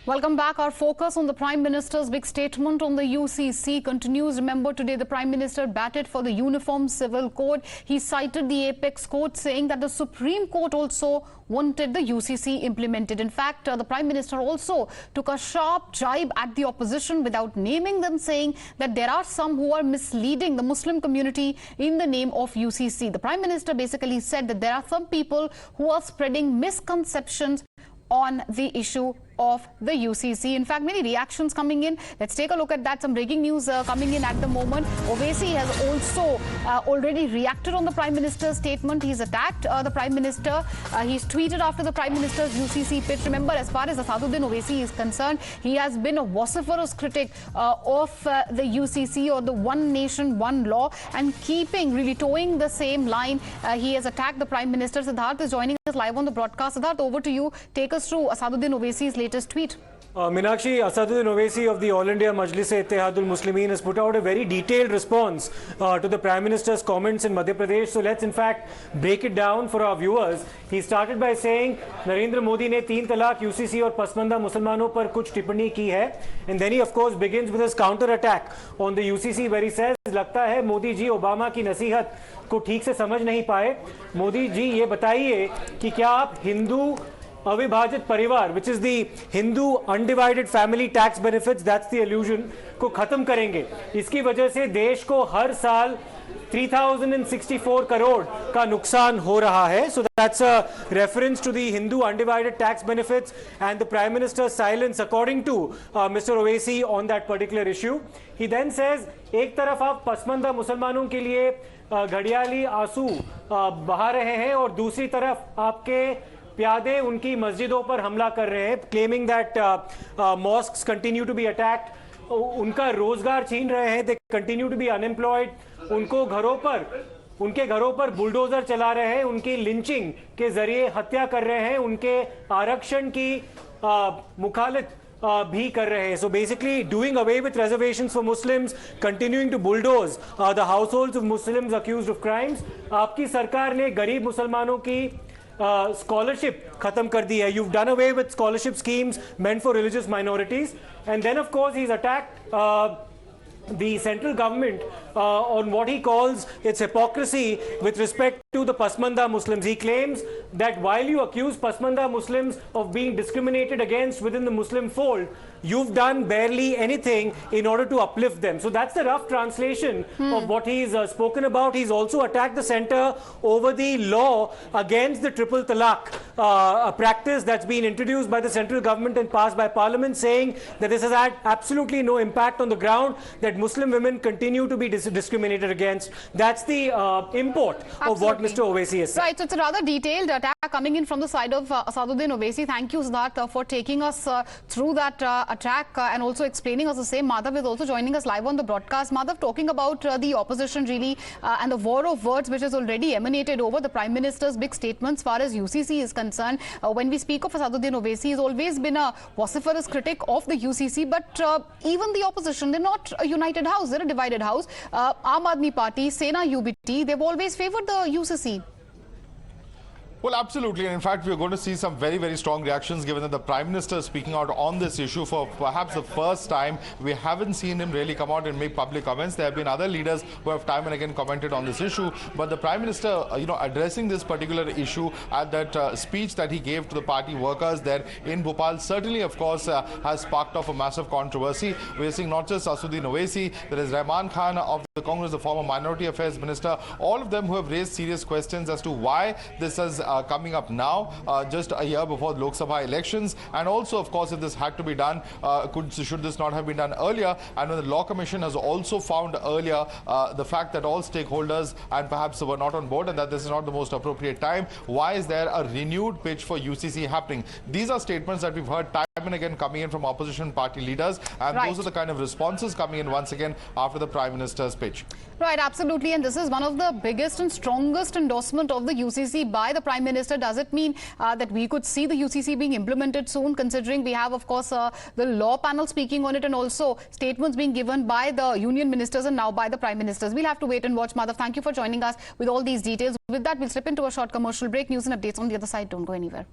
Welcome back. Our focus on the Prime Minister's big statement on the UCC continues. Remember, today the Prime Minister batted for the Uniform Civil Code. He cited the Apex Court, saying that the Supreme Court also wanted the UCC implemented. In fact, the Prime Minister also took a sharp jibe at the opposition without naming them, saying that there are some who are misleading the Muslim community in the name of UCC. The Prime Minister basically said that there are some people who are spreading misconceptions on the issue of the UCC. In fact, many reactions coming in. Let's take a look at that. Some breaking news coming in at the moment. Owaisi has also already reacted on the Prime Minister's statement. He's attacked the Prime Minister. He's tweeted after the Prime Minister's UCC pitch. Remember, as far as Asaduddin Owaisi is concerned, he has been a vociferous critic of the UCC, or the one nation, one law, and really towing the same line. He has attacked the Prime Minister. Siddharth is joining us live on the broadcast. Siddharth, over to you. Take us through Asaduddin Owaisi's latest tweet. Meenakshi, Asaduddin Owaisi of the All India Majlis-e-Ittehadul Muslimin has put out a very detailed response to the Prime Minister's comments in Madhya Pradesh. So let's in fact break it down for our viewers. He started by saying Narendra Modi ne 3 talaq, UCC और Pasmanda Muslimanon पर कुछ टिप्पणी की है. And then he of course begins with his counter attack on the UCC, where he says लगता है Modi ji Obama की नसीहत को ठीक से समझ नहीं पाए. मोदी जी ये बताइए कि क्या आप हिंदू अविभाजित परिवार, which is the Hindu undivided family tax benefits, that's the allusion, को खत्म करेंगे. इसकी वजह से देश को हर साल 3064 करोड़ का नुकसान हो रहा है. So that's a reference to the Hindu undivided tax benefits and the Prime Minister's silence, according to Mr. Owaisi, on that particular issue. He then says, एक तरफ आप पसमंदा मुसलमानों के लिए घड़ियाली आंसू बहा रहे हैं और दूसरी तरफ आपके प्यादे उनकी मस्जिदों पर हमला कर रहे हैं, claiming that mosques continue to be attacked. उनका रोजगार छीन रहे हैं, they continue to be unemployed. उनके घरों पर बुलडोजर चला रहे हैं, उनकी लिंचिंग के जरिए हत्या कर रहे हैं, उनके आरक्षण की मुखालिफ भी कर रहे हैं. So basically doing away with reservations for Muslims, continuing to bulldoze the households of Muslims accused of crimes. आपकी सरकार ने गरीब मुसलमानों की scholarship खत्म कर दी है. You've done away with scholarship schemes meant for religious minorities. And then of course he's attacked the central government on what he calls its hypocrisy with respect to the Pasmanda Muslims. He claims that while you accuse Pasmanda Muslims of being discriminated against within the Muslim fold, you've done barely anything in order to uplift them. So that's the rough translation of what he's spoken about. He's also attacked the centre over the law against the triple talaq, a practice that's been introduced by the central government and passed by Parliament, saying that this has had absolutely no impact on the ground, that Muslim women continue to be discriminated against. That's the import of what Mr. Owaisi has said. Right, so it's a rather detailed attack coming in from the side of Asaduddin Owaisi. Thank you, Siddharth, for taking us through that attack and also explaining us the same. Madhav is also joining us live on the broadcast. Madhav, talking about the opposition really and the war of words which has already emanated over the Prime Minister's big statements as far as UCC is concerned. When we speak of Asaduddin Owaisi, he's always been a vociferous critic of the UCC, but even the opposition, they're not a united house, they're a divided house. Aam Aadmi Party, Sena UBT, they've always favoured the UCC. Well, absolutely. And in fact, we're going to see some very, very strong reactions, given that the Prime Minister is speaking out on this issue for perhaps the first time. We haven't seen him really come out and make public comments. There have been other leaders who have time and again commented on this issue. But the Prime Minister, addressing this particular issue at that speech that he gave to the party workers there in Bhopal, certainly, of course, has sparked off a massive controversy. We're seeing not just Asaduddin Owaisi, there is Rahman Khan of the Congress, the former Minority Affairs Minister, all of them who have raised serious questions as to why this has coming up now, just a year before the Lok Sabha elections, and also, of course, if this had to be done, should this not have been done earlier? And when the Law Commission has also found earlier the fact that all stakeholders and perhaps were not on board and that this is not the most appropriate time, why is there a renewed pitch for UCC happening? These are statements that we've heard time and again coming in from opposition party leaders, and those are the kind of responses coming in once again after the Prime Minister's pitch. Right, absolutely. And this is one of the biggest and strongest endorsement of the UCC by the Prime Minister. Does it mean that we could see the UCC being implemented soon, considering we have, of course, the law panel speaking on it and also statements being given by the union ministers and now by the Prime Ministers? We'll have to wait and watch. Madhav, thank you for joining us with all these details. With that, we'll slip into a short commercial break. News and updates on the other side. Don't go anywhere.